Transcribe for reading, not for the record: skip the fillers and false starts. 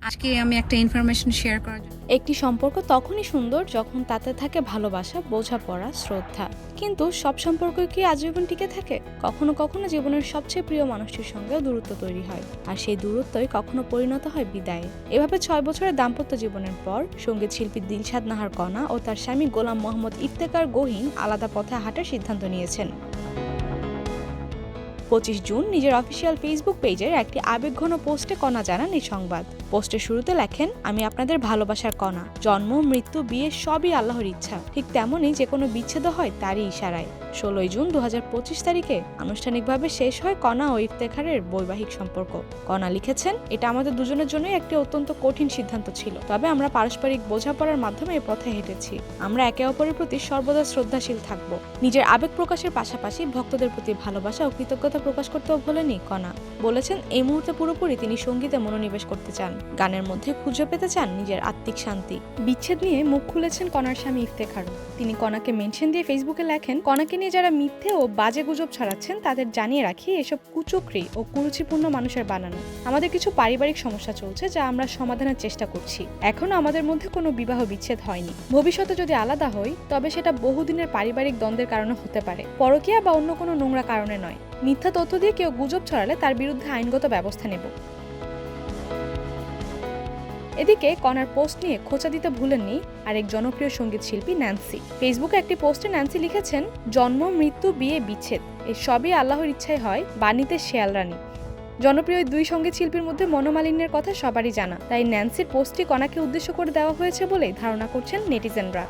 আজকে আমি একটা ইনফরমেশন শেয়ার করার জন্য। একটি সম্পর্ক তখনই সুন্দর যখন তাতে থাকে ভালোবাসা, বোঝাপড়া, শ্রদ্ধা। কিন্তু সব সম্পর্ক কি আজীবন টিকে থাকে? কখনো কখনো জীবনের সবচেয়ে প্রিয় মানুষটির সঙ্গেও দূরত্ব তৈরি হয়, আর সেই দূরত্বই কখনো পরিণত হয় বিদায়ে। এভাবে ৬ বছরের দাম্পত্য জীবনের পর সঙ্গীত শিল্পী দিলশাদ নাহার কণা ও তার স্বামী গোলাম মোহাম্মদ ইফতেখার গহীন আলাদা পথে হাঁটার সিদ্ধান্ত নিয়েছেন। ২৫ জুন নিজের অফিসিয়াল ফেসবুক পেজের একটি আবেগঘন পোস্টে কণা জানান এই সংবাদ। পোস্টের শুরুতে লেখেন, আমি আপনাদের ভালোবাসার কণা। জন্ম, মৃত্যু, বিয়ে সবই আল্লাহর ইচ্ছা। ঠিক তেমনই যে কোনো বিচ্ছেদ হয় তারই ইশারায়। ১৬ জুন ২০২৫ তারিখে আনুষ্ঠানিকভাবে শেষ হয় কণা ও ইফতেখারের বৈবাহিক সম্পর্ক। কণা লিখেছেন, এটা আমাদের দুজনের জন্যই একটি অত্যন্ত কঠিন সিদ্ধান্ত ছিল, তবে আমরা পারস্পরিক বোঝাপড়ার মাধ্যমে এই পথে হেঁটেছি। আমরা একে অপরের প্রতি সর্বদা শ্রদ্ধাশীল থাকব। নিজের আবেগ প্রকাশের পাশাপাশি ভক্তদের প্রতি ভালোবাসা ও কৃতজ্ঞতা প্রকাশ করতেও ভোলেনি কণা। বলেছেন, এই মুহূর্তে পুরোপুরি তিনি সঙ্গীতে মনোনিবেশ করতে চান, গানের মধ্যে খুঁজে পেতে চান নিজের আত্মিক শান্তি। বিচ্ছেদ নিয়ে মুখ খুলেছেন কণার স্বামী ইফতেখারও। তিনি কণাকে মেনশন দিয়ে ফেসবুকে লেখেন, কণাকে নিয়ে যারা মিথ্যে ও বাজে গুজব ছড়াচ্ছেন তাদের জানিয়ে রাখি, এসব কুচক্রি ও কুরুচিপূর্ণ মানুষের বানানো। আমাদের কিছু পারিবারিক সমস্যা চলছে যা আমরা সমাধানের চেষ্টা করছি। এখনো আমাদের মধ্যে কোনো বিবাহ বিচ্ছেদ হয়নি। ভবিষ্যতে যদি আলাদা হই তবে সেটা বহুদিনের পারিবারিক দ্বন্দ্বের কারণে হতে পারে, পরকীয়া বা অন্য কোনো নোংরা কারণে নয়। মিথ্যা তথ্য দিয়ে কেউ গুজব ছড়ালে তার বিরুদ্ধে আইনগত ব্যবস্থা নেব। এদিকে কণার পোস্ট নিয়ে খোঁচা দিতে ভুলেননি আরেক জনপ্রিয় সঙ্গীত শিল্পী ন্যান্সি। ফেসবুকে একটি পোস্টে ন্যান্সি লিখেছেন, জন্ম, মৃত্যু, বিয়ে, বিচ্ছেদ এই সবই আল্লাহর ইচ্ছায় হয়, বাণীতে শেয়াল রানী। জনপ্রিয় দুই সঙ্গীত শিল্পীর মধ্যে মনোমালিন্যের কথা সবারই জানা, তাই ন্যান্সির পোস্টটি কণাকে উদ্দেশ্য করে দেওয়া হয়েছে বলেই ধারণা করছেন নেটিজেনরা।